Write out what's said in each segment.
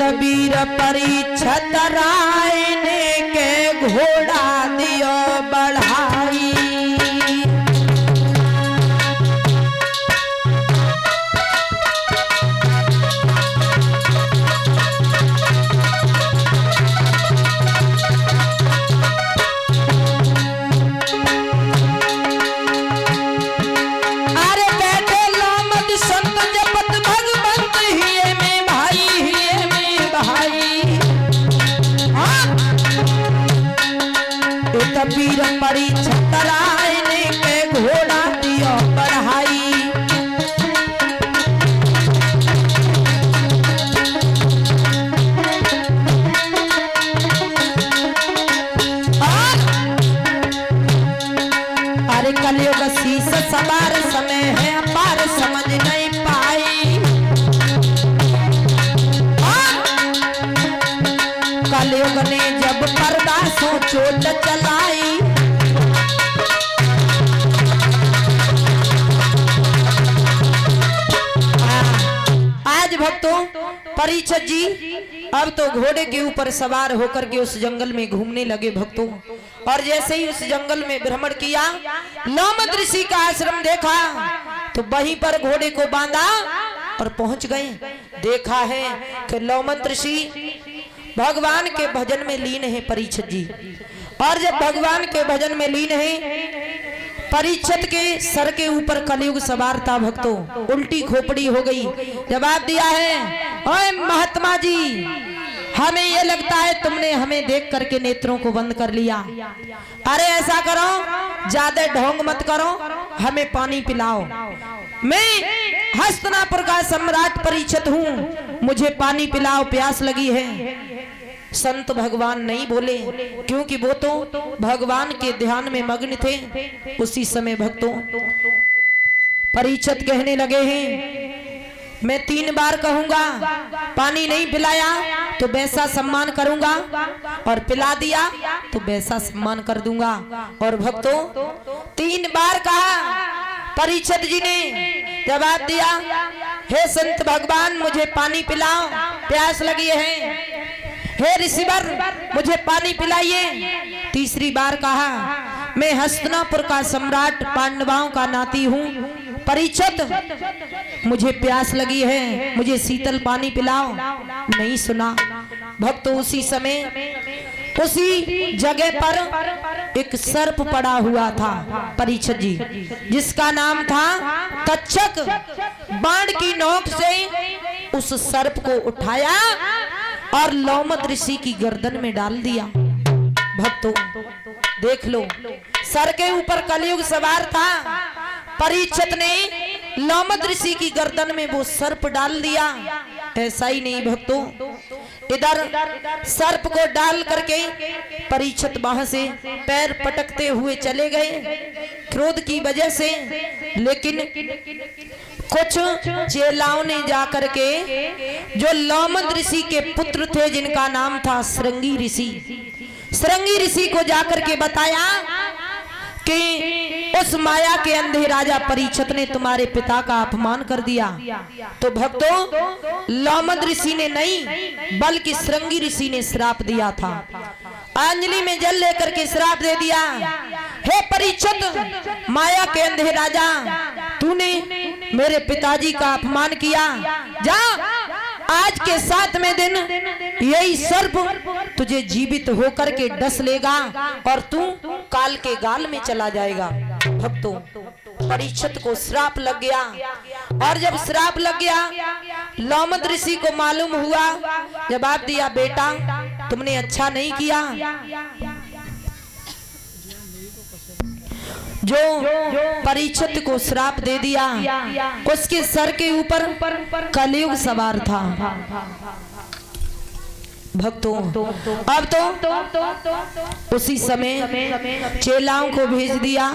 कबीर परीक्षत राय ने के घोड़ा दियो बढ़ाई। कबीर परीक्षत राय ने के घोड़ा दियो बढ़ाई। अरे कलयुग शीस सवार समय है अपार समझ नहीं पाई। कलयुग ने जब पर्दा सो चोट चलाई। आज भक्तों परीक्षित जी अब तो घोड़े के ऊपर सवार होकर के उस जंगल में घूमने लगे भक्तों। और जैसे ही उस जंगल में भ्रमण किया, लोमद ऋषि का आश्रम देखा तो वहीं पर घोड़े को बांधा और पहुंच गए। देखा है कि लोमद ऋषि भगवान के भजन में लीन है परीक्षित जी। और जब भगवान के भजन में लीन है, परीक्षित के सर के ऊपर कलयुग सवार था भक्तों। उल्टी खोपड़ी हो गई। जवाब दिया है, ओए महात्मा जी, हमें ये लगता है तुमने हमें देख करके नेत्रों को बंद कर लिया। अरे ऐसा करो, ज्यादा ढोंग मत करो, हमें पानी पिलाओ। मैं हस्तिनापुर का सम्राट परीक्षित हूँ, मुझे पानी पिलाओ, प्यास लगी है। संत भगवान नहीं बोले, क्योंकि वो तो भगवान के ध्यान में मग्न थे। उसी समय भक्तों परीक्षित कहने लगे हैं, मैं 3 बार कहूंगा, पानी नहीं पिलाया तो वैसा सम्मान करूंगा, और पिला दिया तो वैसा सम्मान कर दूंगा। और भक्तों 3 बार कहा। परीक्षित जी ने जवाब दिया, हे संत भगवान, मुझे पानी पिलाओ, प्यास लगी है। हे ऋषिवर, मुझे पानी पिलाइए। तीसरी बार कहा, मैं हस्तिनापुर का सम्राट पांडवों का नाती हूँ, परीक्षित मुझे प्यास लगी है, मुझे शीतल पानी पिलाओ। नहीं सुना। भक्तों उसी समय उसी जगह पर एक सर्प पड़ा हुआ था परीक्षित जी, जिसका नाम था तक्षक। बाण की नोक से उस सर्प को उठाया और लोमद ऋषि की गर्दन में डाल दिया। भक्तों देख लो, सर के ऊपर कलयुग सवार था। परीक्षित ने लोमद ऋषि की गर्दन में वो सर्प डाल दिया। ऐसा ही नहीं भक्तों, इधर सर्प को डाल करके परीक्षित वहां से पैर पटकते हुए चले गए क्रोध की वजह से। लेकिन कुछ चेलाओं ने जाकर के जो लोमद ऋषि के पुत्र थे, जिनका नाम था श्रृंगी ऋषि को जाकर के बताया कि उस माया के अंधे राजा परीक्षित ने तुम्हारे पिता का अपमान कर दिया। तो भक्तों लोमद ऋषि ने नहीं, बल्कि श्रृंगी ऋषि ने श्राप दिया था। अंजलि में जल लेकर के श्राप दे दिया, हे परीक्षित, माया के अंधे राजा, तूने मेरे पिताजी का अपमान किया। जा, आज के 7वें दिन यही सर्प तुझे जीवित होकर के डस लेगा और तू काल के गाल में चला जाएगा। भक्तों परीक्षित को श्राप लग गया। और जब श्राप लग गया, लोमद ऋषि को मालूम हुआ। जवाब दिया, बेटा तुमने अच्छा नहीं किया। जो परीक्षित को श्राप दे दिया, उसके सर के ऊपर कलयुग सवार था। भक्तों अब तो उसी समय चेलाओं को भेज दिया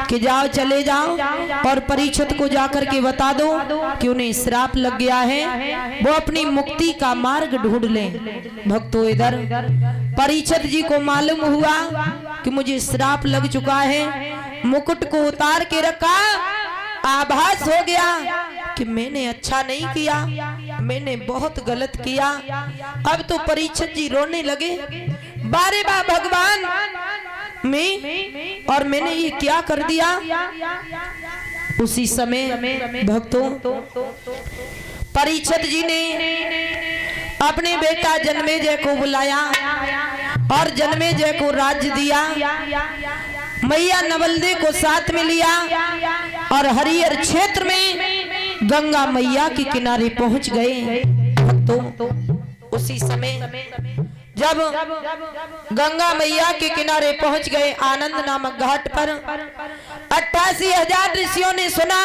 कि जाओ, चले जाओ और परीक्षित को जाकर के बता दो कि उन्हें श्राप लग गया है, वो अपनी मुक्ति का मार्ग ढूंढ लें। भक्तों इधर परीक्षित जी को मालूम हुआ कि मुझे श्राप लग चुका है। मुकुट को उतार के रखा, आभास हो गया कि मैंने अच्छा नहीं किया, मैंने बहुत गलत किया। अब तो परीक्षित जी रोने लगे, बारे बा भगवान मैं और मैंने ये क्या कर दिया। उसी समय भक्तों परीक्षित जी ने अपने बेटा जन्मेजय को बुलाया और जन्मेजय को राज्य दिया। मैया नवलदे को साथ में लिया और हरिहर क्षेत्र में गंगा मैया के किनारे पहुंच गए। तो उसी समय जब गंगा मैया के किनारे पहुंच गए, आनंद नामक घाट पर 88,000 ऋषियों ने सुना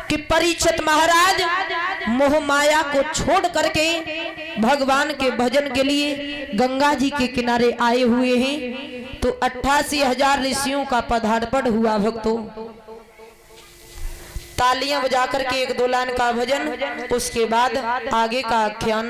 कि परीक्षित महाराज मोह माया को छोड़ करके भगवान के भजन के लिए गंगा जी के किनारे आए हुए हैं। तो 88,000 ऋषियों का पदार्पण हुआ। भक्तों तालियां बजा करके 1-2 लाइन का भजन, उसके बाद आगे का आख्यान।